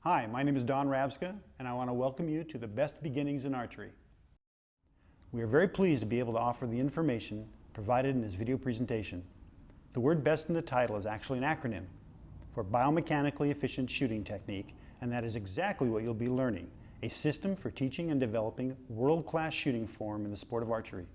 Hi, my name is Don Rabska, and I want to welcome you to the Best Beginnings in Archery. We are very pleased to be able to offer the information provided in this video presentation. The word BEST in the title is actually an acronym for Biomechanically Efficient Shooting Technique, and that is exactly what you'll be learning, a system for teaching and developing world-class shooting form in the sport of archery.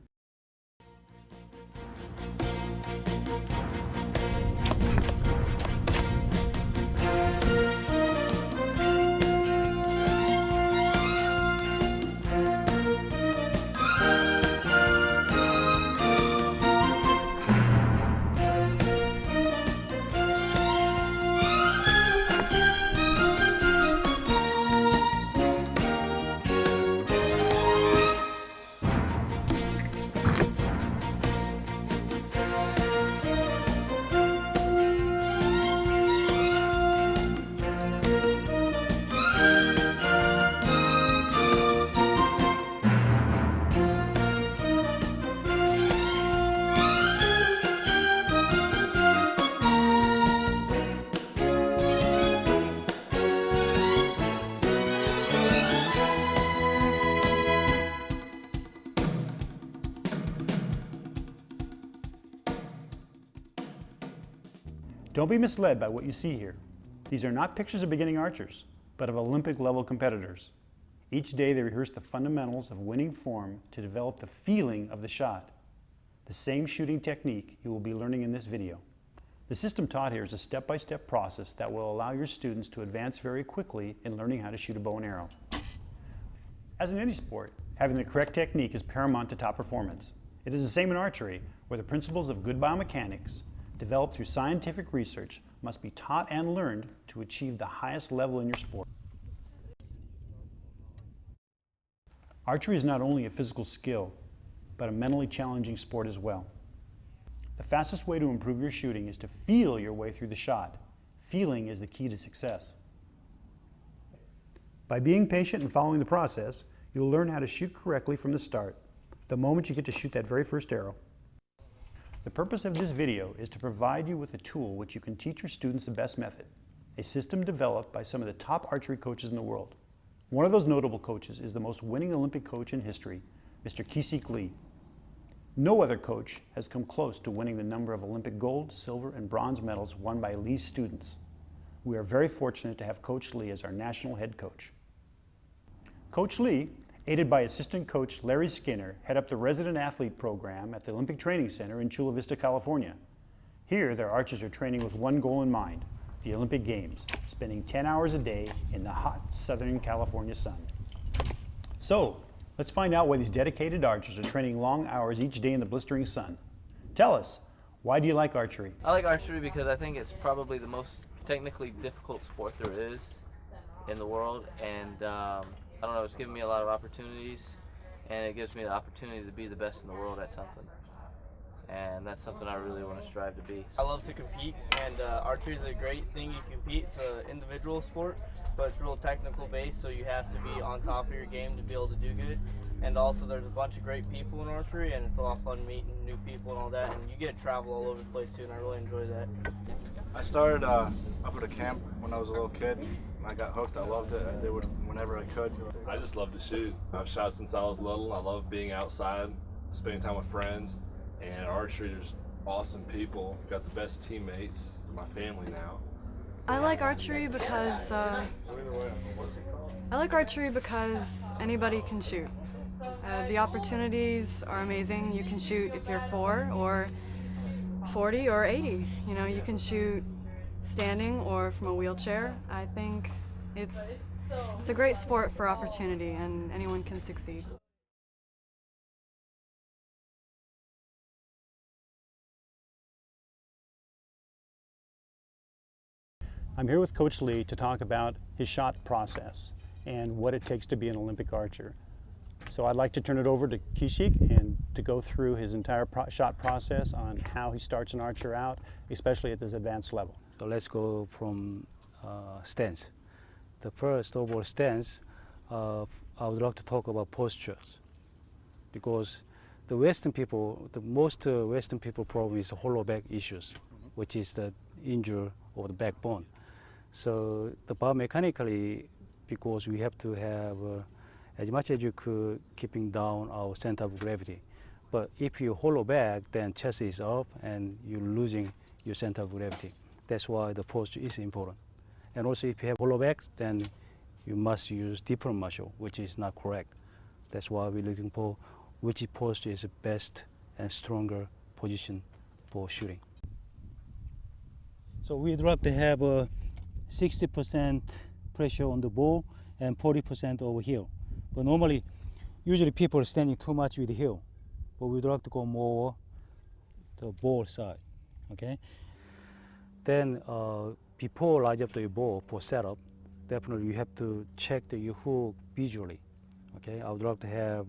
Don't be misled by what you see here. These are not pictures of beginning archers, but of Olympic-level competitors. Each day they rehearse the fundamentals of winning form to develop the feeling of the shot. The same shooting technique you will be learning in this video. The system taught here is a step-by-step process that will allow your students to advance very quickly in learning how to shoot a bow and arrow. As in any sport, having the correct technique is paramount to top performance. It is the same in archery, where the principles of good biomechanics developed through scientific research must be taught and learned to achieve the highest level in your sport. Archery is not only a physical skill, but a mentally challenging sport as well. The fastest way to improve your shooting is to feel your way through the shot. Feeling is the key to success. By being patient and following the process, you'll learn how to shoot correctly from the start, the moment you get to shoot that very first arrow. The purpose of this video is to provide you with a tool which you can teach your students the best method, a system developed by some of the top archery coaches in the world. One of those notable coaches is the most winning Olympic coach in history, Mr. Lee. No other coach has come close to winning the number of Olympic gold, silver, and bronze medals won by Lee's students. We are very fortunate to have Coach Lee as our national head coach. Coach Lee, aided by assistant coach Larry Skinner, head up the resident athlete program at the Olympic Training Center in Chula Vista, California. Here, their archers are training with one goal in mind, the Olympic Games, spending 10 hours a day in the hot Southern California sun. So, let's find out why these dedicated archers are training long hours each day in the blistering sun. Tell us, why do you like archery? I like archery because I think it's probably the most technically difficult sport there is in the world, and I don't know, it's given me a lot of opportunities, and it gives me the opportunity to be the best in the world at something. And that's something I really want to strive to be. I love to compete, and archery is a great thing. You compete. It's an individual sport, but it's real technical based, so you have to be on top of your game to be able to do good. And also there's a bunch of great people in archery, and it's a lot of fun meeting new people and all that, and you get to travel all over the place too, and I really enjoy that. I started up at a camp when I was a little kid. I got hooked. I loved it. I did it whenever I could. I just love to shoot. I've shot since I was little. I love being outside, spending time with friends, and archery, there's awesome people. I've got the best teammates. They're my family now. I like archery because anybody can shoot. The opportunities are amazing. You can shoot if you're 4 or 40 or 80. You know, you can shoot standing or from a wheelchair. I think it's a great sport for opportunity, and anyone can succeed. I'm here with Coach Lee to talk about his shot process and what it takes to be an Olympic archer. So I'd like to turn it over to Kishik and to go through his entire shot process on how he starts an archer out, especially at this advanced level. So let's go from stance. The first overall stance, I would like to talk about postures, because the Western people, the most Western people problem is hollow back issues, which is the injury of the backbone. So the biomechanically, because we have to have as much as you could keeping down our center of gravity. But if you hollow back, then chest is up and you're losing your center of gravity. That's why the posture is important. And also if you have hollow back, then you must use deeper muscle, which is not correct. That's why we're looking for which posture is the best and stronger position for shooting. So we'd like to have a 60% pressure on the ball and 40% over here. But normally, usually people are standing too much with the heel, but we'd like to go more the ball side, okay? Then before line up the ball for setup, definitely you have to check your hook visually, okay? I would like to have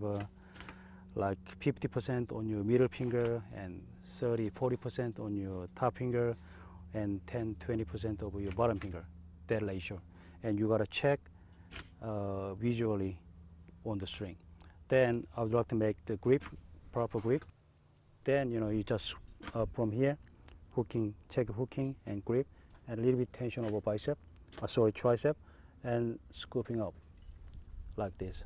like 50% on your middle finger and 30-40% on your top finger and 10-20% over your bottom finger, that ratio. And you gotta check visually on the string. Then I would like to make the grip, proper grip. Then you just from here, hooking, check hooking and grip, and a little bit tension over bicep, tricep, and scooping up like this.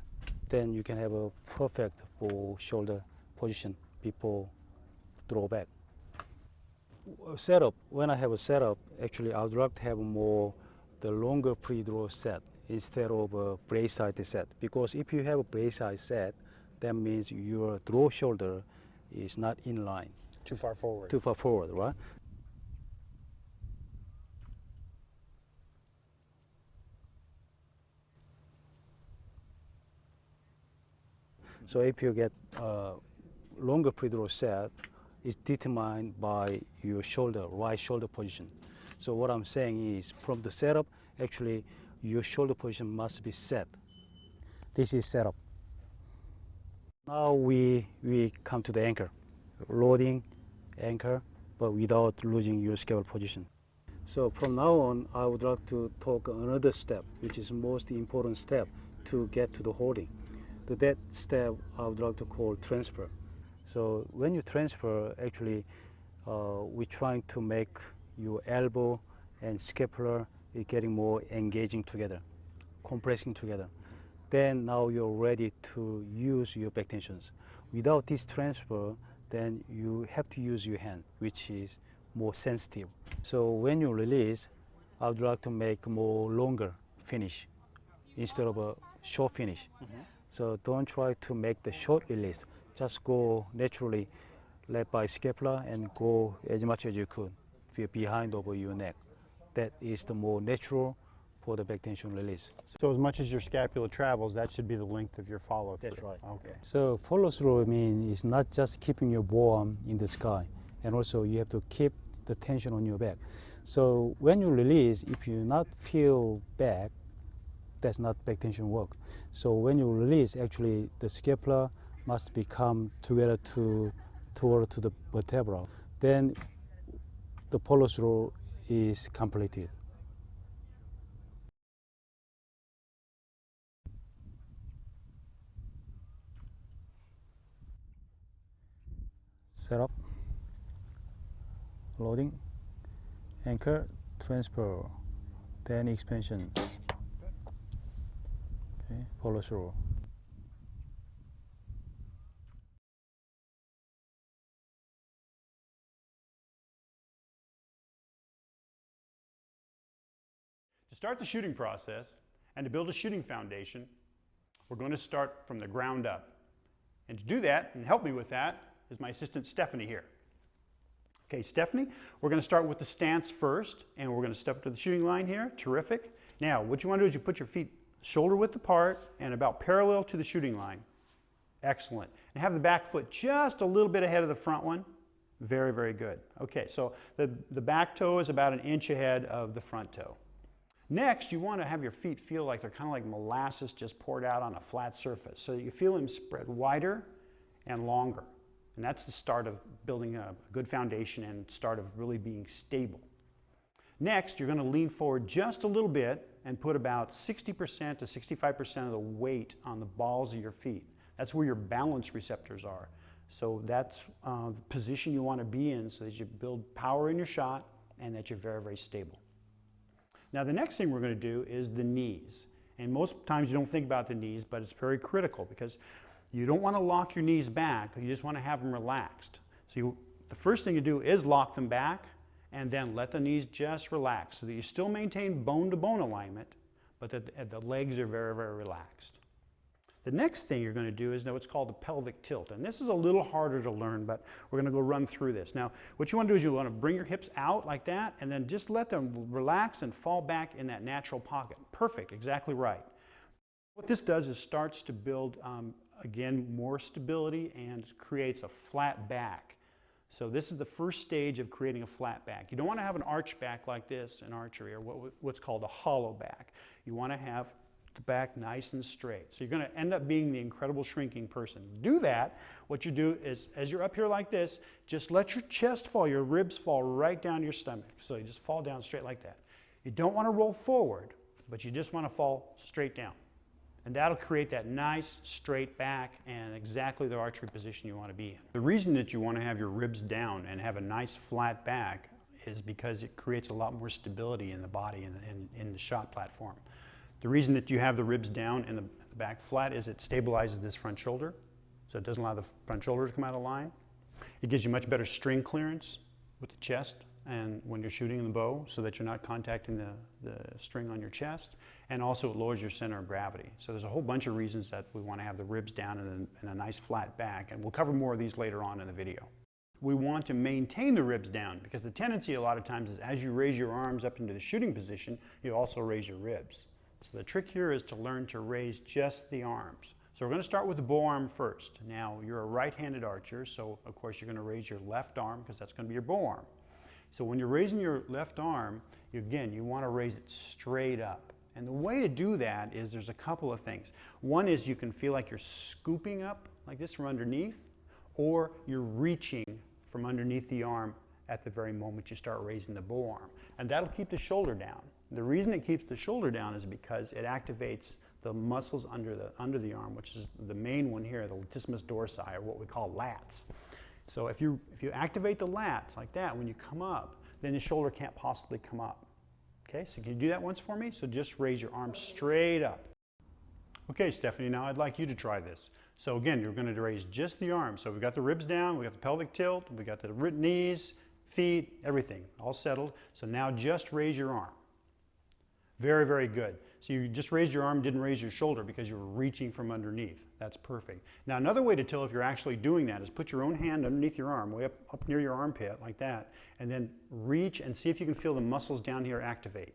Then you can have a perfect for shoulder position before throw back. Setup, when I have a setup, actually I would like to have more the longer pre-draw set instead of a brace side set. Because if you have a brace side set, that means your draw shoulder is not in line. Too far forward. Too far forward, right? So if you get longer pre-draw set, it's determined by your shoulder, right shoulder position. So what I'm saying is from the setup, actually your shoulder position must be set. This is setup. Now we come to the anchor, loading anchor, but without losing your scalpel position. So from now on, I would like to talk another step, which is most important step to get to the holding. That step I would like to call transfer. So when you transfer, actually, we're trying to make your elbow and scapular is getting more engaging together, compressing together. Then now you're ready to use your back tensions. Without this transfer, then you have to use your hand, which is more sensitive. So when you release, I would like to make more longer finish instead of a short finish. Mm-hmm. So don't try to make the short release. Just go naturally, led by scapula, and go as much as you could behind over your neck. That is the more natural for the back tension release. So as much as your scapula travels, that should be the length of your follow through. That's right. Okay. So follow through means it's not just keeping your forearm in the sky, and also you have to keep the tension on your back. So when you release, if you not feel back, that's not back tension work. So when you release, actually the scapula must become together toward to the vertebra. Then the follow through is completed. Setup, loading, anchor, transfer, then expansion. Okay, follow through. To start the shooting process and to build a shooting foundation, we're going to start from the ground up. And to do that, and help me with that, is my assistant Stephanie here. Okay, Stephanie, we're going to start with the stance first, and we're going to step to the shooting line here. Terrific. Now, what you want to do is you put your feet shoulder width apart and about parallel to the shooting line. Excellent. And have the back foot just a little bit ahead of the front one. Very, very good. Okay, so the back toe is about an inch ahead of the front toe. Next, you want to have your feet feel like they're kind of like molasses just poured out on a flat surface. So you feel them spread wider and longer. And that's the start of building a good foundation and start of really being stable. Next, you're going to lean forward just a little bit and put about 60% to 65% of the weight on the balls of your feet. That's where your balance receptors are. So that's the position you want to be in so that you build power in your shot and that you're very, very stable. Now the next thing we're going to do is the knees. And most times you don't think about the knees, but it's very critical because you don't want to lock your knees back, you just want to have them relaxed. So the first thing you do is lock them back and then let the knees just relax so that you still maintain bone-to-bone alignment, but that the legs are very, very relaxed. The next thing you're going to do is what's called the pelvic tilt. And this is a little harder to learn, but we're going to go run through this. Now, what you want to do is you want to bring your hips out like that and then just let them relax and fall back in that natural pocket. Perfect, exactly right. What this does is starts to build, again, more stability and creates a flat back. So this is the first stage of creating a flat back. You don't want to have an arch back like this in archery, or what's called a hollow back. You want to have the back nice and straight. So you're going to end up being the incredible shrinking person. To do that, what you do is, as you're up here like this, just let your chest fall, your ribs fall right down to your stomach. So you just fall down straight like that. You don't want to roll forward, but you just want to fall straight down. And that'll create that nice straight back and exactly the archery position you want to be in. The reason that you want to have your ribs down and have a nice flat back is because it creates a lot more stability in the body and in the shot platform. The reason that you have the ribs down and the back flat is it stabilizes this front shoulder, so it doesn't allow the front shoulder to come out of line. It gives you much better string clearance with the chest and when you're shooting the bow so that you're not contacting the string on your chest, and also it lowers your center of gravity. So there's a whole bunch of reasons that we want to have the ribs down and a nice flat back, and we'll cover more of these later on in the video. We want to maintain the ribs down because the tendency a lot of times is as you raise your arms up into the shooting position, you also raise your ribs. So the trick here is to learn to raise just the arms. So we're going to start with the bow arm first. Now you're a right-handed archer, so of course you're going to raise your left arm because that's going to be your bow arm. So when you're raising your left arm, again, you want to raise it straight up. And the way to do that is there's a couple of things. One is you can feel like you're scooping up like this from underneath, or you're reaching from underneath the arm at the very moment you start raising the bow arm. And that'll keep the shoulder down. The reason it keeps the shoulder down is because it activates the muscles under the arm, which is the main one here, the latissimus dorsi, or what we call lats. So if you activate the lats like that when you come up, then the shoulder can't possibly come up. Okay, so can you do that once for me? So just raise your arm straight up. Okay, Stephanie, now I'd like you to try this. So again, you're going to raise just the arm. So we've got the ribs down, we've got the pelvic tilt, we've got the knees, feet, everything, all settled. So now just raise your arm. Very, very good. So you just raised your arm, didn't raise your shoulder because you were reaching from underneath. That's perfect. Now another way to tell if you're actually doing that is put your own hand underneath your arm, way up near your armpit like that, and then reach and see if you can feel the muscles down here activate.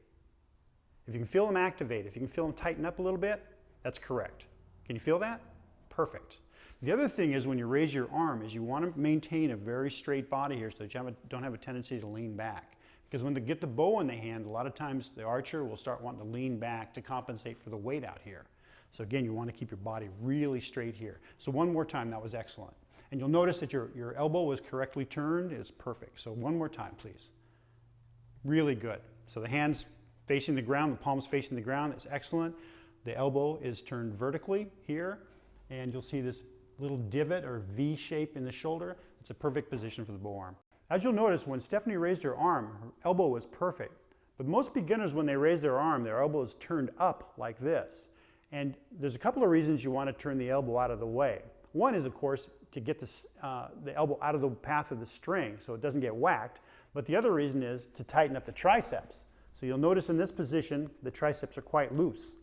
If you can feel them activate, if you can feel them tighten up a little bit, that's correct. Can you feel that? Perfect. The other thing is when you raise your arm is you want to maintain a very straight body here so that you don't have a tendency to lean back. Because when they get the bow in the hand, a lot of times the archer will start wanting to lean back to compensate for the weight out here. So again, you want to keep your body really straight here. So one more time, that was excellent. And you'll notice that your elbow was correctly turned. It's perfect. So one more time, please. Really good. So the hands facing the ground, the palms facing the ground, it's excellent. The elbow is turned vertically here, and you'll see this little divot or V shape in the shoulder. It's a perfect position for the bow arm. As you'll notice, when Stephanie raised her arm, her elbow was perfect. But most beginners, when they raise their arm, their elbow is turned up like this. And there's a couple of reasons you want to turn the elbow out of the way. One is, of course, to get the elbow out of the path of the string so it doesn't get whacked. But the other reason is to tighten up the triceps. So you'll notice in this position, the triceps are quite loose.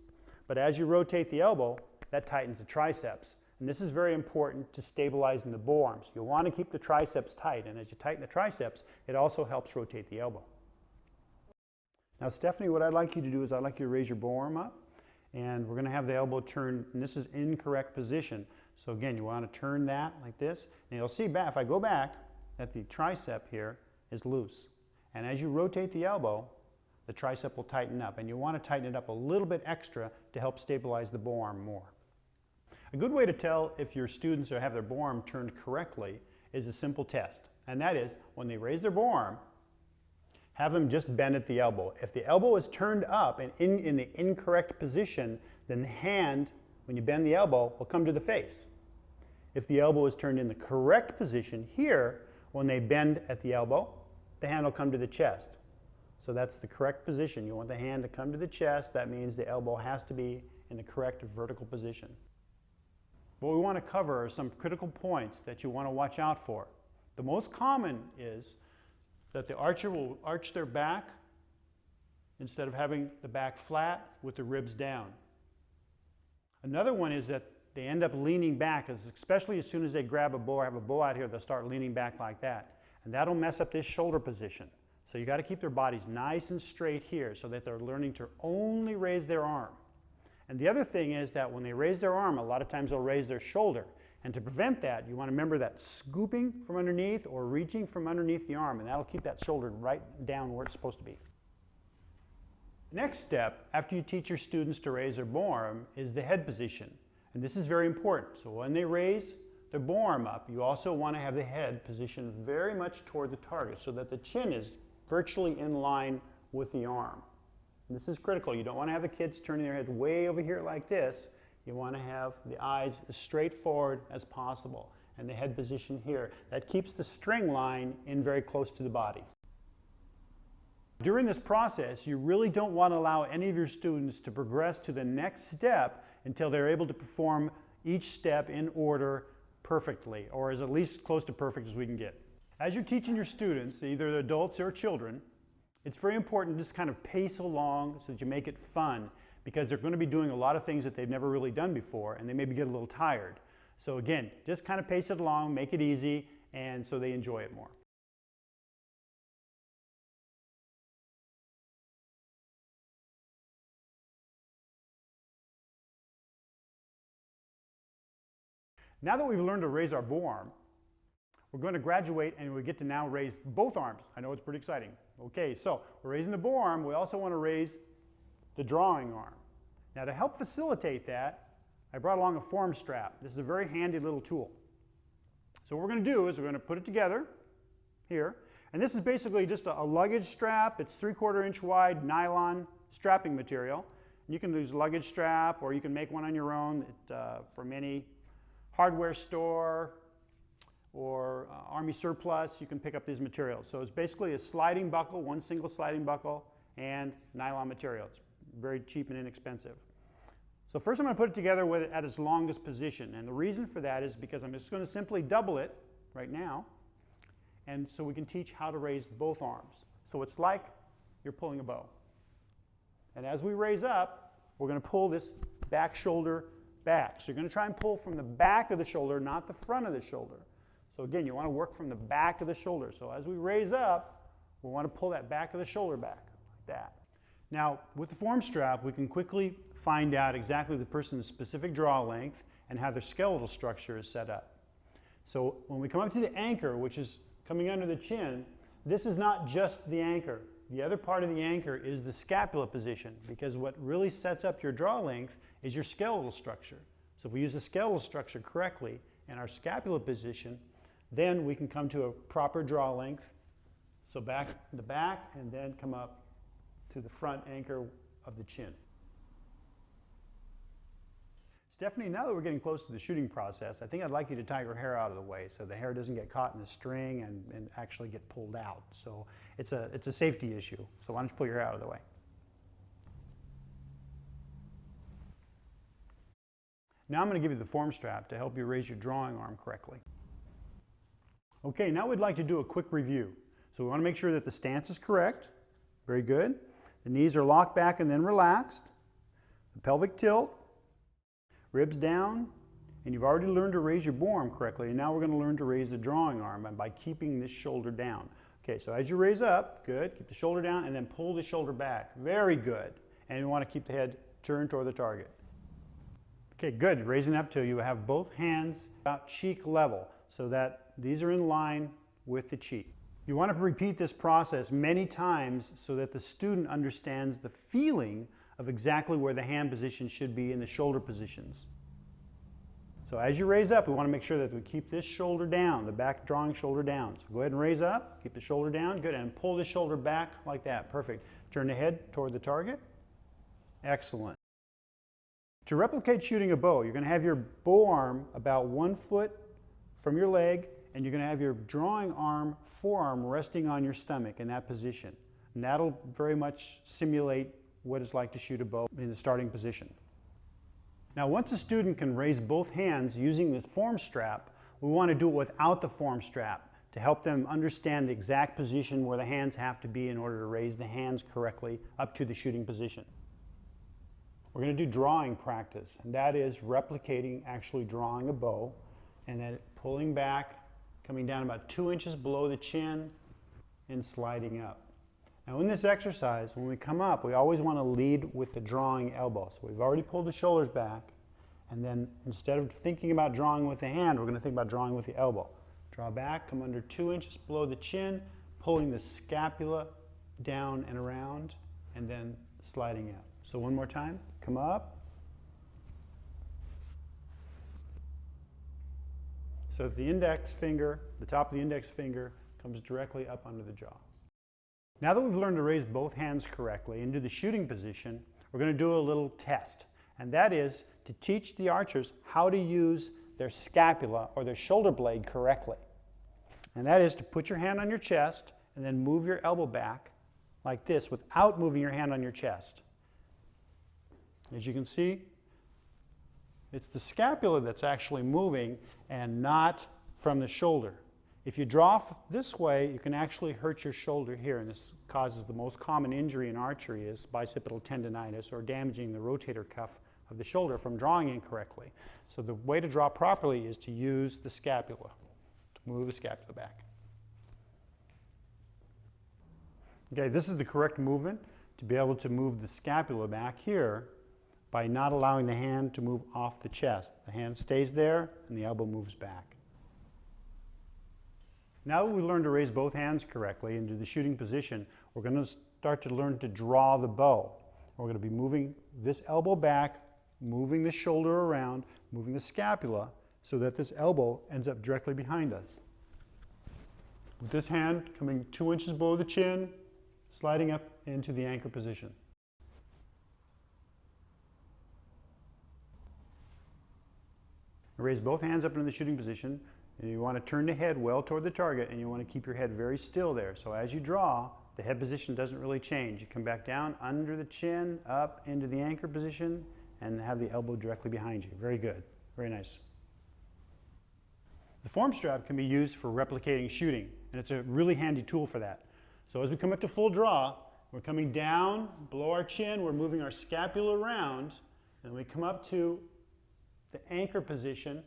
But as you rotate the elbow, that tightens the triceps. And this is very important to stabilizing the bow arm. So you'll want to keep the triceps tight, and as you tighten the triceps, it also helps rotate the elbow. Now Stephanie, what I'd like you to do is I'd like you to raise your bow arm up, and we're going to have the elbow turned, and this is incorrect position. So again, you want to turn that like this, and you'll see back, if I go back, that the tricep here is loose. And as you rotate the elbow, the tricep will tighten up, and you want to tighten it up a little bit extra to help stabilize the bow arm more. A good way to tell if your students have their bow arm turned correctly is a simple test. And that is, when they raise their bow arm, have them just bend at the elbow. If the elbow is turned up and in the incorrect position, then the hand, when you bend the elbow, will come to the face. If the elbow is turned in the correct position here, when they bend at the elbow, the hand will come to the chest. So that's the correct position. You want the hand to come to the chest. That means the elbow has to be in the correct vertical position. What we want to cover are some critical points that you want to watch out for. The most common is that the archer will arch their back instead of having the back flat with the ribs down. Another one is that they end up leaning back, especially as soon as they grab a bow or have a bow out here, they'll start leaning back like that. And that'll mess up this shoulder position. So you got to keep their bodies nice and straight here so that they're learning to only raise their arm. And the other thing is that when they raise their arm, a lot of times they'll raise their shoulder. And to prevent that, you want to remember that scooping from underneath or reaching from underneath the arm, and that'll keep that shoulder right down where it's supposed to be. Next step, after you teach your students to raise their bow arm, is the head position. And this is very important. So when they raise their bow arm up, you also want to have the head positioned very much toward the target so that the chin is virtually in line with the arm. And this is critical. You don't want to have the kids turning their head way over here like this. You want to have the eyes as straight forward as possible and the head position here. That keeps the string line in very close to the body. During this process, you really don't want to allow any of your students to progress to the next step until they're able to perform each step in order perfectly, or as at least close to perfect as we can get. As you're teaching your students, either adults or children, it's very important to just kind of pace along so that you make it fun, because they're going to be doing a lot of things that they've never really done before, and they maybe get a little tired. So again, just kind of pace it along, make it easy, and so they enjoy it more. Now that we've learned to raise our bow arm, we're going to graduate and we get to now raise both arms. I know it's pretty exciting. Okay, so we're raising the bow arm. We also want to raise the drawing arm. Now to help facilitate that, I brought along a form strap. This is a very handy little tool. So what we're going to do is we're going to put it together here. And this is basically just a luggage strap. It's 3/4 inch wide nylon strapping material. And you can use a luggage strap or you can make one on your own from any hardware store or Army surplus. You can pick up these materials. So it's basically a sliding buckle, one single sliding buckle, and nylon material. It's very cheap and inexpensive. So first I'm going to put it together with it at its longest position. And the reason for that is because I'm just going to simply double it right now. And so we can teach how to raise both arms. So it's like you're pulling a bow. And as we raise up, we're going to pull this back shoulder back. So you're going to try and pull from the back of the shoulder, not the front of the shoulder. So again, you want to work from the back of the shoulder. So as we raise up, we want to pull that back of the shoulder back, like that. Now, with the form strap, we can quickly find out exactly the person's specific draw length and how their skeletal structure is set up. So when we come up to the anchor, which is coming under the chin, this is not just the anchor. The other part of the anchor is the scapula position, because what really sets up your draw length is your skeletal structure. So if we use the skeletal structure correctly and our scapula position, then we can come to a proper draw length. So back to the back and then come up to the front anchor of the chin. Stephanie, now that we're getting close to the shooting process, I think I'd like you to tie your hair out of the way so the hair doesn't get caught in the string and actually get pulled out. So it's a safety issue. So why don't you pull your hair out of the way? Now I'm going to give you the form strap to help you raise your drawing arm correctly. Okay, now we'd like to do a quick review. So we want to make sure that the stance is correct. Very good. The knees are locked back and then relaxed. The pelvic tilt. Ribs down, and you've already learned to raise your bow arm correctly, and now we're going to learn to raise the drawing arm by keeping this shoulder down. Okay, so as you raise up, good, keep the shoulder down and then pull the shoulder back. Very good. And you want to keep the head turned toward the target. Okay, good. Raising up till you have both hands about cheek level so that these are in line with the cheek. You want to repeat this process many times so that the student understands the feeling of exactly where the hand position should be in the shoulder positions. So as you raise up, we want to make sure that we keep this shoulder down, the back drawing shoulder down. So go ahead and raise up, keep the shoulder down, good, and pull the shoulder back like that, perfect. Turn the head toward the target. Excellent. To replicate shooting a bow, you're going to have your bow arm about 1 foot from your leg, and you're going to have your drawing arm, forearm resting on your stomach in that position. And that'll very much simulate what it's like to shoot a bow in the starting position. Now, once a student can raise both hands using the form strap, we want to do it without the form strap to help them understand the exact position where the hands have to be in order to raise the hands correctly up to the shooting position. We're going to do drawing practice, and that is replicating actually drawing a bow and then pulling back, coming down about 2 inches below the chin and sliding up. Now in this exercise, when we come up, we always want to lead with the drawing elbow. So we've already pulled the shoulders back, and then instead of thinking about drawing with the hand, we're going to think about drawing with the elbow. Draw back, come under 2 inches below the chin, pulling the scapula down and around, and then sliding out. So one more time, come up. So that the index finger, the top of the index finger, comes directly up under the jaw. Now that we've learned to raise both hands correctly into the shooting position, we're going to do a little test. And that is to teach the archers how to use their scapula or their shoulder blade correctly. And that is to put your hand on your chest and then move your elbow back like this without moving your hand on your chest. As you can see, it's the scapula that's actually moving and not from the shoulder. If you draw this way, you can actually hurt your shoulder here, and this causes the most common injury in archery is bicipital tendonitis or damaging the rotator cuff of the shoulder from drawing incorrectly. So the way to draw properly is to use the scapula, to move the scapula back. Okay, this is the correct movement to be able to move the scapula back here by not allowing the hand to move off the chest. The hand stays there and the elbow moves back. Now that we've learned to raise both hands correctly into the shooting position, we're going to start to learn to draw the bow. We're going to be moving this elbow back, moving the shoulder around, moving the scapula so that this elbow ends up directly behind us. With this hand coming 2 inches below the chin, sliding up into the anchor position. Raise both hands up into the shooting position. And you want to turn the head well toward the target, and you want to keep your head very still there. So as you draw, the head position doesn't really change. You come back down under the chin, up into the anchor position, and have the elbow directly behind you. Very good. Very nice. The form strap can be used for replicating shooting, and it's a really handy tool for that. So as we come up to full draw, we're coming down below our chin, we're moving our scapula around, and we come up to the anchor position.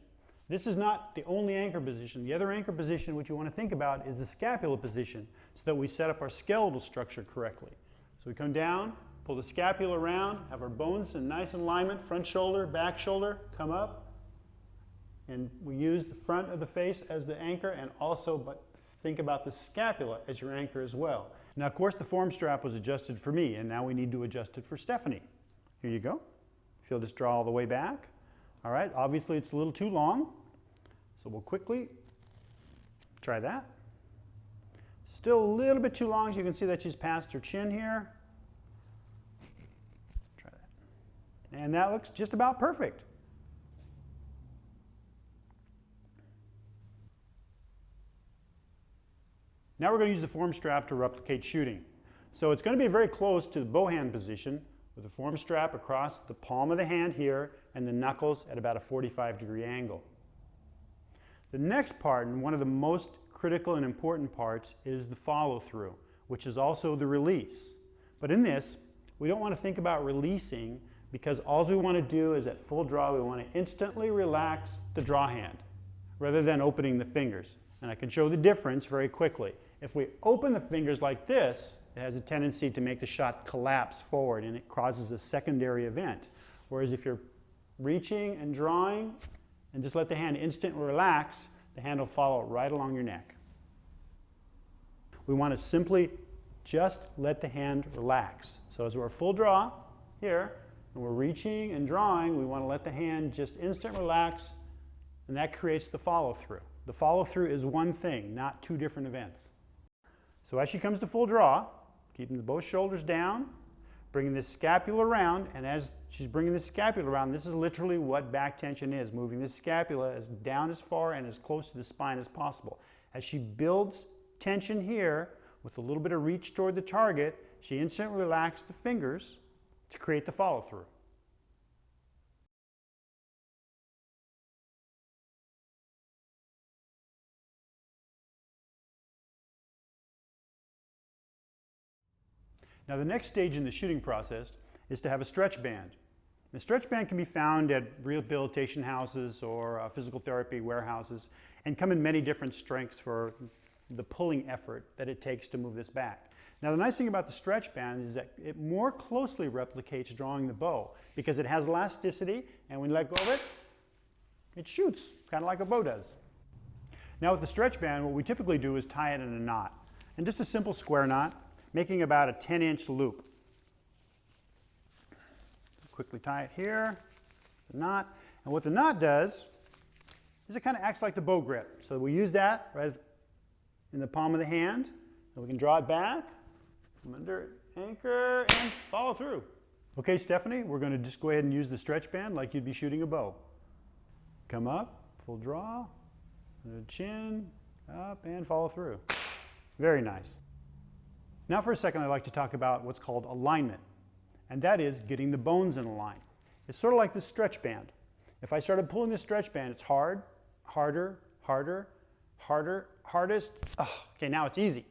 This is not the only anchor position. The other anchor position which you want to think about is the scapula position so that we set up our skeletal structure correctly. So we come down, pull the scapula around, have our bones in nice alignment, front shoulder, back shoulder, come up, and we use the front of the face as the anchor and also think about the scapula as your anchor as well. Now of course the form strap was adjusted for me, and now we need to adjust it for Stephanie. Here you go. If you'll just draw all the way back. All right, obviously it's a little too long, so we'll quickly try that. Still a little bit too long, as you can see that she's past her chin here. Try that. And that looks just about perfect. Now we're going to use the form strap to replicate shooting. So it's going to be very close to the bow hand position with the form strap across the palm of the hand here and the knuckles at about a 45-degree angle. The next part, and one of the most critical and important parts, is the follow-through, which is also the release. But in this, we don't want to think about releasing because all we want to do is at full draw, we want to instantly relax the draw hand rather than opening the fingers. And I can show the difference very quickly. If we open the fingers like this, it has a tendency to make the shot collapse forward and it causes a secondary event. Whereas if you're reaching and drawing and just let the hand instantly relax, the hand will follow right along your neck. We want to simply just let the hand relax. So as we're full draw here, and we're reaching and drawing, we want to let the hand just instant relax, and that creates the follow-through. The follow-through is one thing, not two different events. So as she comes to full draw, keeping both shoulders down, bringing the scapula around, and as she's bringing the scapula around, this is literally what back tension is, moving the scapula as down as far and as close to the spine as possible. As she builds tension here, with a little bit of reach toward the target, she instantly relaxed the fingers to create the follow-through. Now the next stage in the shooting process is to have a stretch band. The stretch band can be found at rehabilitation houses or physical therapy warehouses and come in many different strengths for the pulling effort that it takes to move this back. Now the nice thing about the stretch band is that it more closely replicates drawing the bow because it has elasticity, and when you let go of it, it shoots, kind of like a bow does. Now with the stretch band, what we typically do is tie it in a knot, and just a simple square knot, making about a 10-inch loop. Quickly tie it here, the knot, and what the knot does is it kind of acts like the bow grip. So we use that right in the palm of the hand, and we can draw it back, come under it, anchor, and follow through. Okay, Stephanie, we're going to just go ahead and use the stretch band like you'd be shooting a bow. Come up, full draw, under the chin, up, and follow through. Very nice. Now for a second, I'd like to talk about what's called alignment, and that is getting the bones in a line. It's sort of like the stretch band. If I started pulling the stretch band, it's hard, harder, harder, harder, hardest. Okay, now it's easy.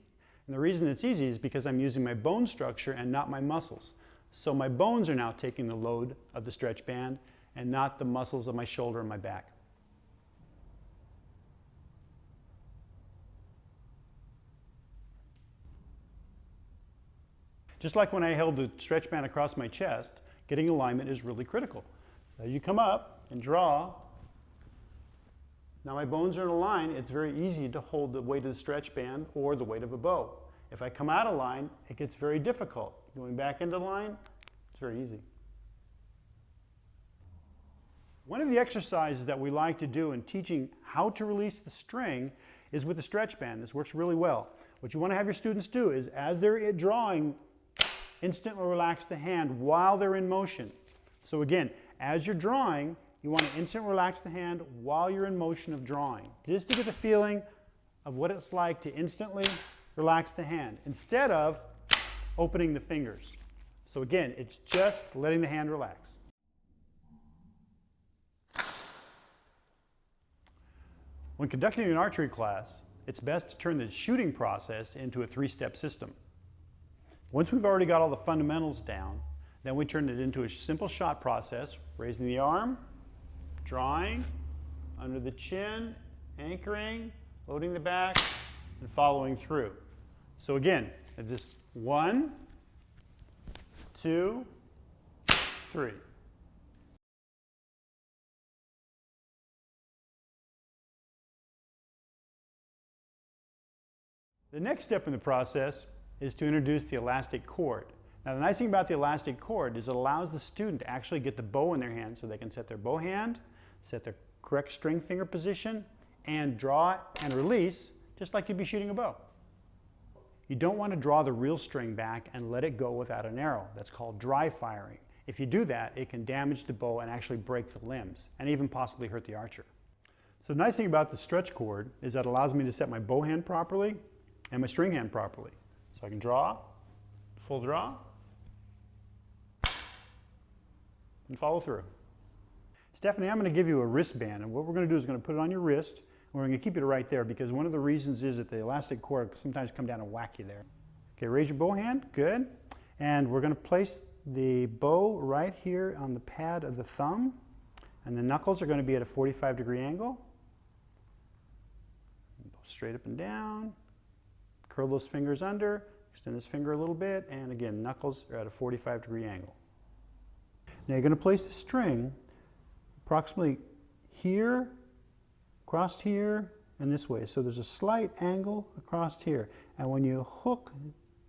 And the reason it's easy is because I'm using my bone structure and not my muscles. So my bones are now taking the load of the stretch band and not the muscles of my shoulder and my back. Just like when I held the stretch band across my chest, getting alignment is really critical. You come up and draw. Now my bones are in a line. It's very easy to hold the weight of the stretch band or the weight of a bow. If I come out of line, it gets very difficult. Going back into line, it's very easy. One of the exercises that we like to do in teaching how to release the string is with the stretch band. This works really well. What you want to have your students do is, as they're drawing, instantly relax the hand while they're in motion. So again, as you're drawing, you want to instantly relax the hand while you're in motion of drawing, just to get the feeling of what it's like to instantly relax the hand instead of opening the fingers. So again, it's just letting the hand relax. When conducting an archery class, it's best to turn the shooting process into a three-step system. Once we've already got all the fundamentals down, then we turn it into a simple shot process, raising the arm, drawing, under the chin, anchoring, loading the back, and following through. So again, it's just 1, 2, 3. The next step in the process is to introduce the elastic cord. Now the nice thing about the elastic cord is it allows the student to actually get the bow in their hand so they can set their bow hand, set their correct string finger position, and draw and release just like you'd be shooting a bow. You don't want to draw the real string back and let it go without an arrow. That's called dry firing. If you do that, it can damage the bow and actually break the limbs and even possibly hurt the archer. So the nice thing about the stretch cord is that it allows me to set my bow hand properly and my string hand properly. So I can draw, full draw, and follow through. Stephanie, I'm going to give you a wristband, and what we're going to do is going to put it on your wrist, and we're going to keep it right there because one of the reasons is that the elastic cord sometimes come down and whack you there. Okay, raise your bow hand, good. And we're going to place the bow right here on the pad of the thumb, and the knuckles are going to be at a 45-degree angle. Straight up and down. Curl those fingers under, extend this finger a little bit, and again, knuckles are at a 45-degree angle. Now you're going to place the string approximately here, across here, and this way. So there's a slight angle across here. And when you hook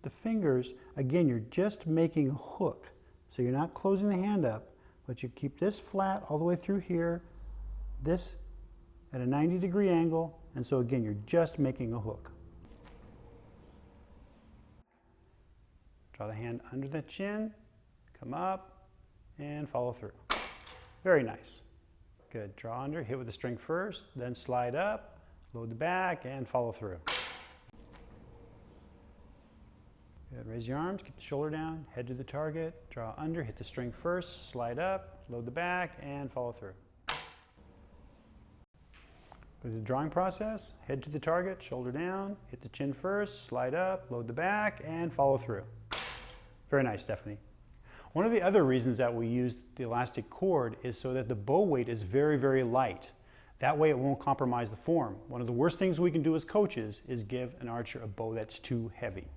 the fingers, again, you're just making a hook. So you're not closing the hand up, but you keep this flat all the way through here, this at a 90-degree angle, and so again, you're just making a hook. Draw the hand under the chin, come up, and follow through. Very nice. Good. Draw under, hit with the string first, then slide up, load the back, and follow through. Good. Raise your arms, keep the shoulder down, head to the target, draw under, hit the string first, slide up, load the back, and follow through. With the drawing process, head to the target, shoulder down, hit the chin first, slide up, load the back, and follow through. Very nice, Stephanie. One of the other reasons that we use the elastic cord is so that the bow weight is very, very light. That way it won't compromise the form. One of the worst things we can do as coaches is give an archer a bow that's too heavy.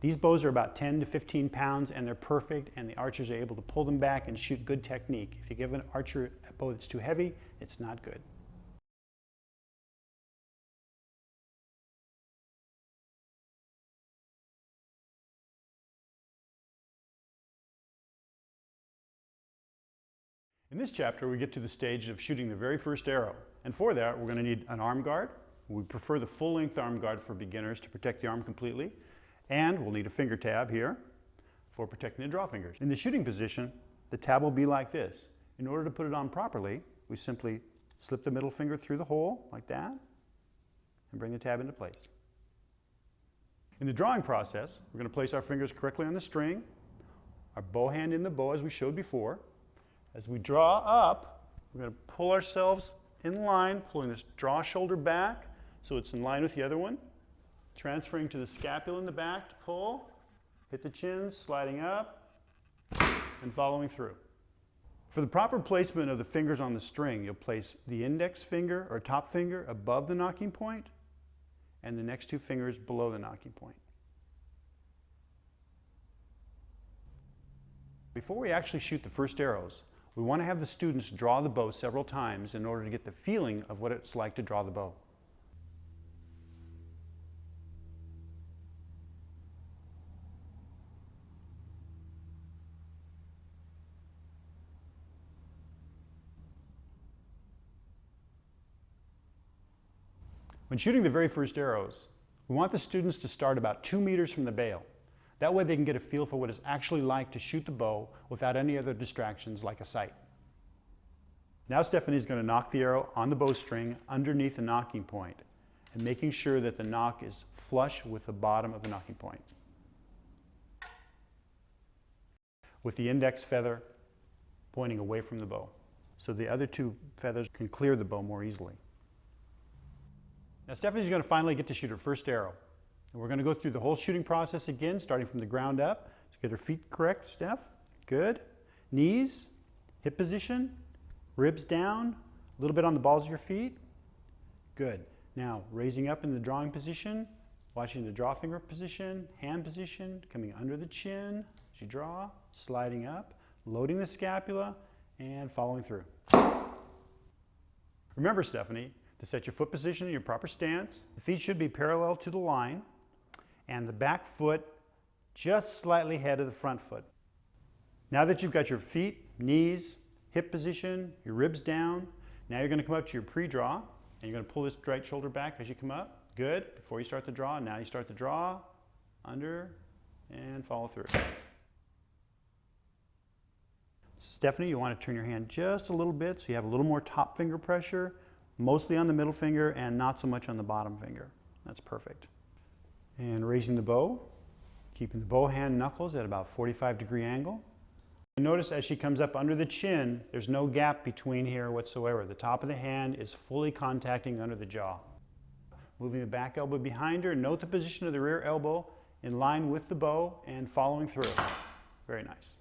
These bows are about 10 to 15 pounds and they're perfect, and the archers are able to pull them back and shoot good technique. If you give an archer a bow that's too heavy, it's not good. In this chapter, we get to the stage of shooting the very first arrow. And for that, we're going to need an arm guard. We prefer the full-length arm guard for beginners to protect the arm completely. And we'll need a finger tab here for protecting the draw fingers. In the shooting position, the tab will be like this. In order to put it on properly, we simply slip the middle finger through the hole like that and bring the tab into place. In the drawing process, we're going to place our fingers correctly on the string, our bow hand in the bow as we showed before. As we draw up, we're going to pull ourselves in line, pulling this draw shoulder back so it's in line with the other one. Transferring to the scapula in the back to pull, hit the chin, sliding up, and following through. For the proper placement of the fingers on the string, you'll place the index finger or top finger above the nocking point and the next two fingers below the nocking point. Before we actually shoot the first arrows, we want to have the students draw the bow several times in order to get the feeling of what it's like to draw the bow. When shooting the very first arrows, we want the students to start about 2 meters from the bail. That way they can get a feel for what it's actually like to shoot the bow without any other distractions like a sight. Now Stephanie's going to knock the arrow on the bowstring underneath the nocking point and making sure that the knock is flush with the bottom of the nocking point. With the index feather pointing away from the bow, so the other two feathers can clear the bow more easily. Now Stephanie's going to finally get to shoot her first arrow. And we're going to go through the whole shooting process again, starting from the ground up. So get her feet correct, Steph. Good. Knees, hip position, ribs down, a little bit on the balls of your feet. Good. Now raising up in the drawing position, watching the draw finger position, hand position, coming under the chin as you draw, sliding up, loading the scapula, and following through. Remember, Stephanie, to set your foot position in your proper stance, the feet should be parallel to the line and the back foot just slightly ahead of the front foot. Now that you've got your feet, knees, hip position, your ribs down, now you're going to come up to your pre-draw and you're going to pull this right shoulder back as you come up. Good. Before you start the draw, now you start the draw, under, and follow through. Stephanie, you want to turn your hand just a little bit so you have a little more top finger pressure, mostly on the middle finger and not so much on the bottom finger. That's perfect. And raising the bow, keeping the bow hand knuckles at about 45-degree angle. Notice as she comes up under the chin, there's no gap between here whatsoever. The top of the hand is fully contacting under the jaw. Moving the back elbow behind her, note the position of the rear elbow in line with the bow and following through. Very nice.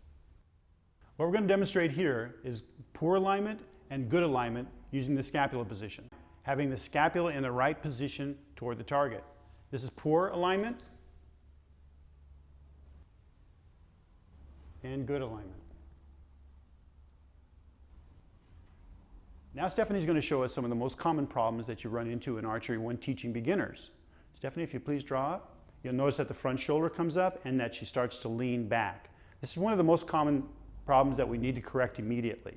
What we're going to demonstrate here is poor alignment and good alignment using the scapula position. Having the scapula in the right position toward the target. This is poor alignment and good alignment. Now Stephanie's going to show us some of the most common problems that you run into in archery when teaching beginners. Stephanie, if you please draw up. You'll notice that the front shoulder comes up and that she starts to lean back. This is one of the most common problems that we need to correct immediately.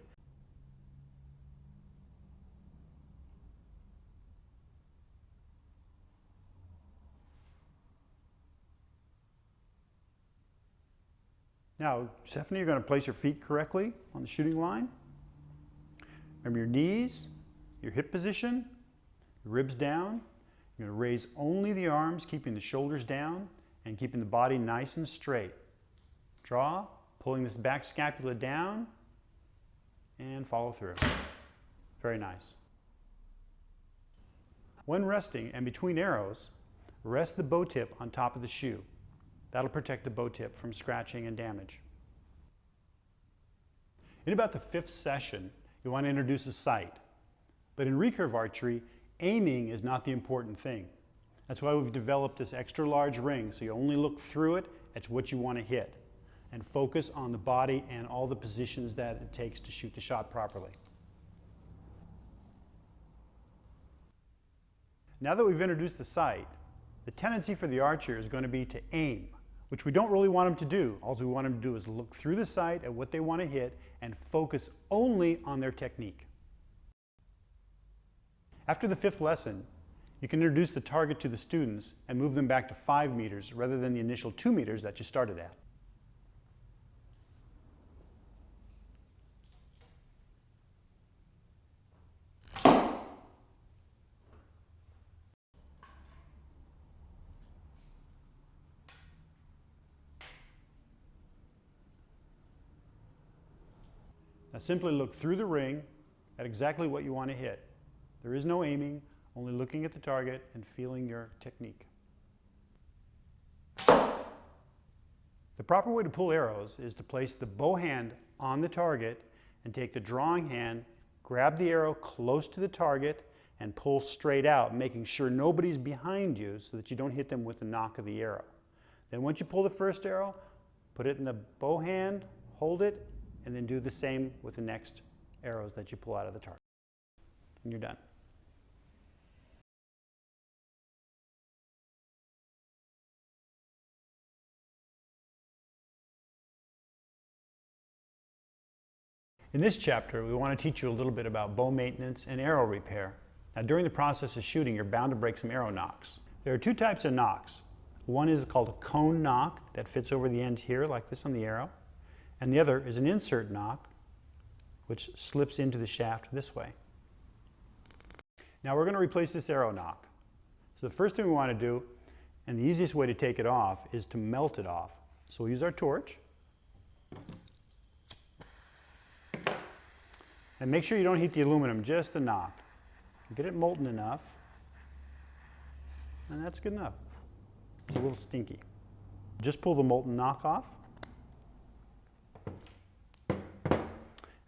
Now, Stephanie, you're going to place your feet correctly on the shooting line. Remember your knees, your hip position, your ribs down. You're going to raise only the arms, keeping the shoulders down, and keeping the body nice and straight. Draw, pulling this back scapula down, and follow through. Very nice. When resting and between arrows, rest the bow tip on top of the shoe. That'll protect the bow tip from scratching and damage. In about the 5th session, you want to introduce a sight. But in recurve archery, aiming is not the important thing. That's why we've developed this extra large ring, so you only look through it at what you want to hit and focus on the body and all the positions that it takes to shoot the shot properly. Now that we've introduced the sight, the tendency for the archer is going to be to aim, which we don't really want them to do. All we want them to do is look through the sight at what they want to hit and focus only on their technique. After the 5th lesson, you can introduce the target to the students and move them back to 5 meters rather than the initial 2 meters that you started at. Now simply look through the ring at exactly what you want to hit. There is no aiming, only looking at the target and feeling your technique. The proper way to pull arrows is to place the bow hand on the target and take the drawing hand, grab the arrow close to the target and pull straight out, making sure nobody's behind you so that you don't hit them with the knock of the arrow. Then once you pull the first arrow, put it in the bow hand, hold it, and then do the same with the next arrows that you pull out of the target. And you're done. In this chapter, we want to teach you a little bit about bow maintenance and arrow repair. Now, during the process of shooting, you're bound to break some arrow nocks. There are 2 types of nocks. One is called a cone knock that fits over the end here like this on the arrow. And the other is an insert knock, which slips into the shaft this way. Now we're going to replace this arrow knock. So the first thing we want to do, and the easiest way to take it off, is to melt it off. So we'll use our torch. And make sure you don't heat the aluminum, just the knock. Get it molten enough, and that's good enough. It's a little stinky. Just pull the molten knock off.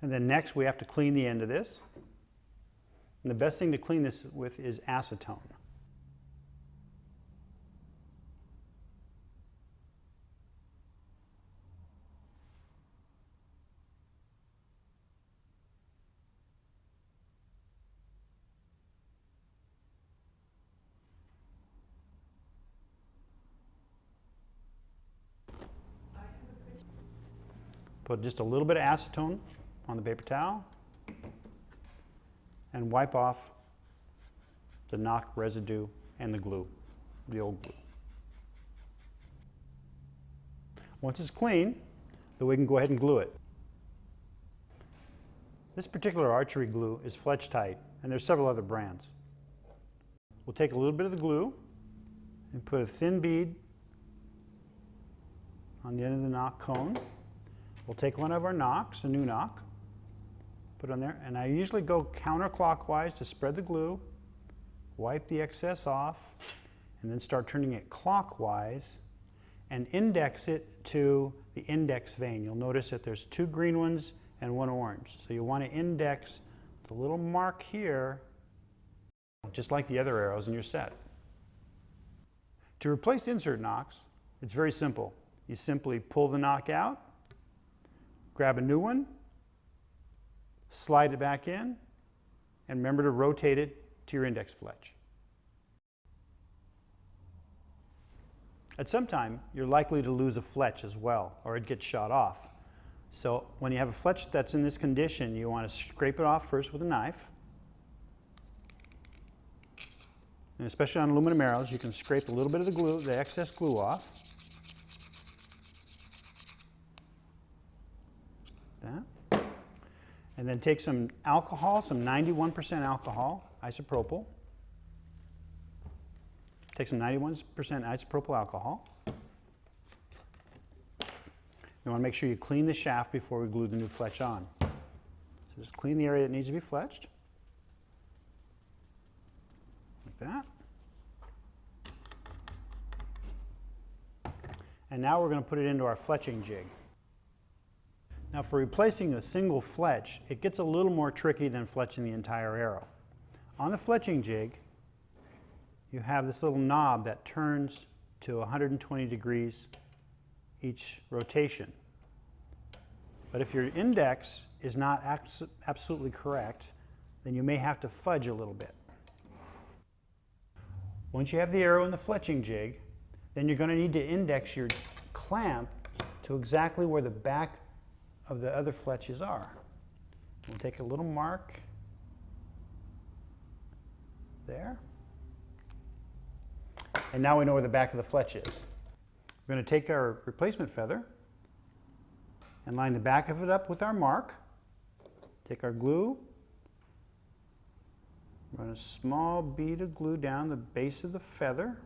And then next we have to clean the end of this. And the best thing to clean this with is acetone. Put just a little bit of acetone on the paper towel and wipe off the knock residue and the glue, the old glue. Once it's clean, then we can go ahead and glue it. This particular archery glue is Fletch Tight, and there's several other brands. We'll take a little bit of the glue and put a thin bead on the end of the knock cone. We'll take one of our knocks, a new knock, put it on there, and I usually go counterclockwise to spread the glue, wipe the excess off, and then start turning it clockwise and index it to the index vein. You'll notice that there's 2 green ones and 1 orange. So you want to index the little mark here, just like the other arrows in your set. To replace insert knocks, it's very simple. You simply pull the knock out, grab a new one, slide it back in, and remember to rotate it to your index fletch. At some time, you're likely to lose a fletch as well, or it gets shot off. So when you have a fletch that's in this condition, you want to scrape it off first with a knife. And especially on aluminum arrows, you can scrape a little bit of the glue, the excess glue off. That. And then take some alcohol, some 91% alcohol, isopropyl. Take some 91% isopropyl alcohol You want to make sure you clean the shaft before we glue the new fletch on. So just clean the area that needs to be fletched. Like that. And now we're going to put it into our fletching jig. Now for replacing a single fletch, it gets a little more tricky than fletching the entire arrow. On the fletching jig, you have this little knob that turns to 120 degrees each rotation. But if your index is not absolutely correct, then you may have to fudge a little bit. Once you have the arrow in the fletching jig, then you're going to need to index your clamp to exactly where the back of the other fletches are. We'll take a little mark there. And now we know where the back of the fletch is. We're going to take our replacement feather and line the back of it up with our mark. Take our glue, run a small bead of glue down the base of the feather,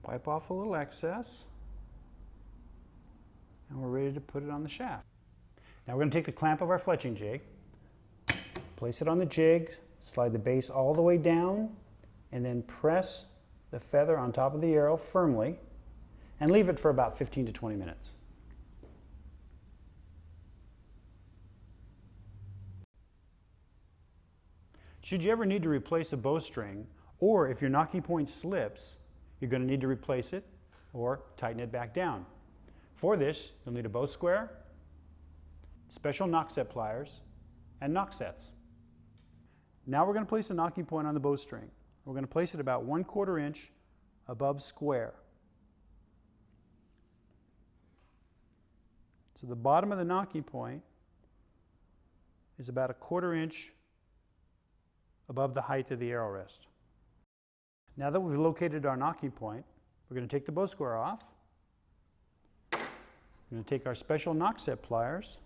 wipe off a little excess, and we're ready to put it on the shaft. Now we're going to take the clamp of our fletching jig, place it on the jig, slide the base all the way down, and then press the feather on top of the arrow firmly and leave it for about 15 to 20 minutes. Should you ever need to replace a bowstring, or if your nocking point slips, you're going to need to replace it or tighten it back down. For this, you'll need a bow square, special knock set pliers, and knock sets. Now we're going to place a nocking point on the bowstring. We're going to place it about 1/4 inch above square. So the bottom of the nocking point is about 1/4 inch above the height of the arrow rest. Now that we've located our nocking point, we're going to take the bow square off. We're going to take our special knock set pliers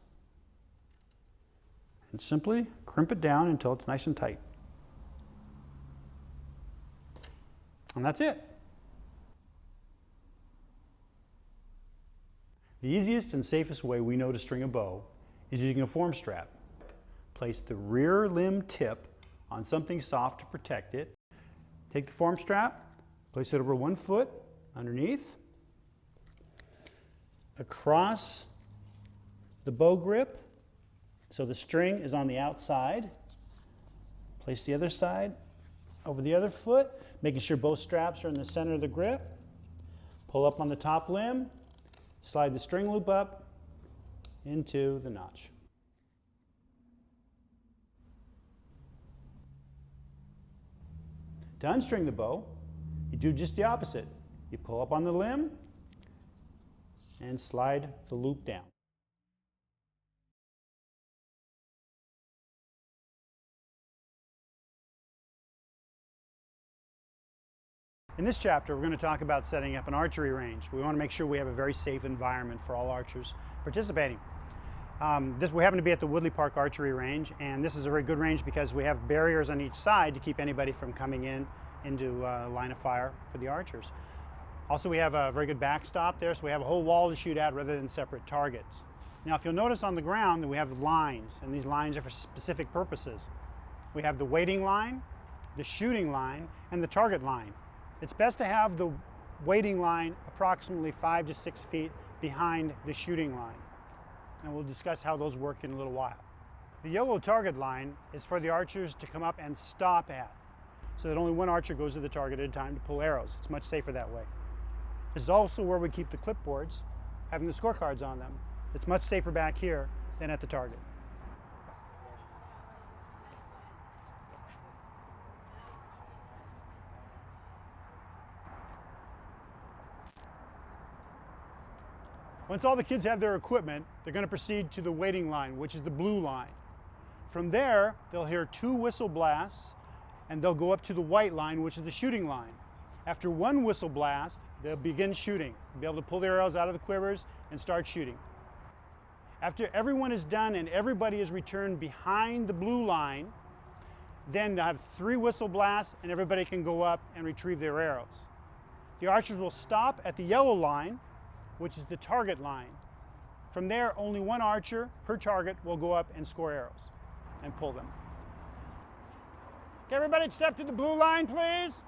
and simply crimp it down until it's nice and tight. And that's it. The easiest and safest way we know to string a bow is using a form strap. Place the rear limb tip on something soft to protect it. Take the form strap, place it over 1 foot underneath, across the bow grip so the string is on the outside. Place the other side over the other foot, making sure both straps are in the center of the grip. Pull up on the top limb, slide the string loop up into the notch. To unstring the bow, you do just the opposite. You pull up on the limb and slide the loop down. In this chapter, we're going to talk about setting up an archery range. We want to make sure we have a very safe environment for all archers participating. We happen to be at the Woodley Park Archery Range, and this is a very good range because we have barriers on each side to keep anybody from coming into line of fire for the archers. Also, we have a very good backstop there, so we have a whole wall to shoot at rather than separate targets. Now, if you'll notice on the ground that we have lines, and these lines are for specific purposes. We have the waiting line, the shooting line, and the target line. It's best to have the waiting line approximately 5 to 6 feet behind the shooting line. And we'll discuss how those work in a little while. The yellow target line is for the archers to come up and stop at, so that only one archer goes to the target at a time to pull arrows. It's much safer that way. This is also where we keep the clipboards, having the scorecards on them. It's much safer back here than at the target. Once all the kids have their equipment, they're going to proceed to the waiting line, which is the blue line. From there, they'll hear 2 whistle blasts, and they'll go up to the white line, which is the shooting line. After 1 whistle blast, they'll begin shooting. They'll be able to pull their arrows out of the quivers and start shooting. After everyone is done and everybody is returned behind the blue line, then they'll have 3 whistle blasts, and everybody can go up and retrieve their arrows. The archers will stop at the yellow line, which is the target line. From there, only one archer per target will go up and score arrows and pull them. Okay, everybody step to the blue line, please.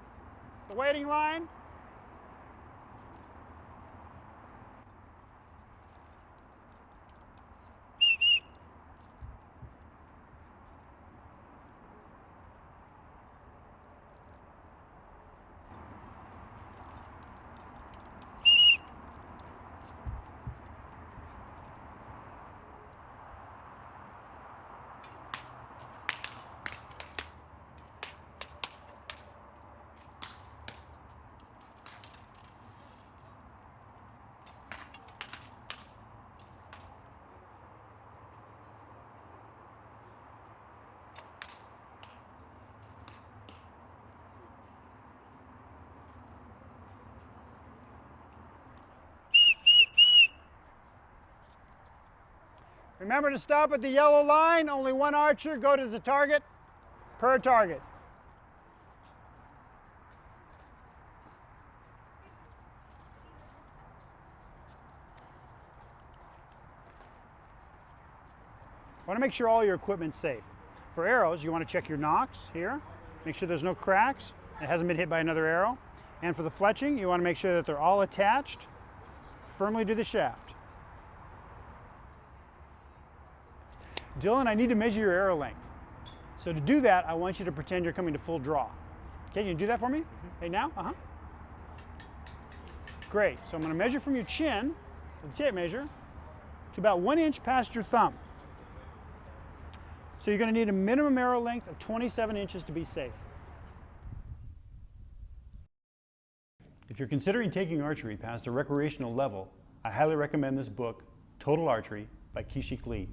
The waiting line. Remember to stop at the yellow line. Only one archer go to the target per target. I want to make sure all your equipment's safe. For arrows, you want to check your nocks here. Make sure there's no cracks. It hasn't been hit by another arrow. And for the fletching, you want to make sure that they're all attached firmly to the shaft. Dylan, I need to measure your arrow length. So to do that, I want you to pretend you're coming to full draw. Okay, you do that for me? Okay, now? Great. So I'm going to measure from your chin, with the tape measure, to about 1 inch past your thumb. So you're going to need a minimum arrow length of 27 inches to be safe. If you're considering taking archery past a recreational level, I highly recommend this book, Total Archery by Kishik Lee.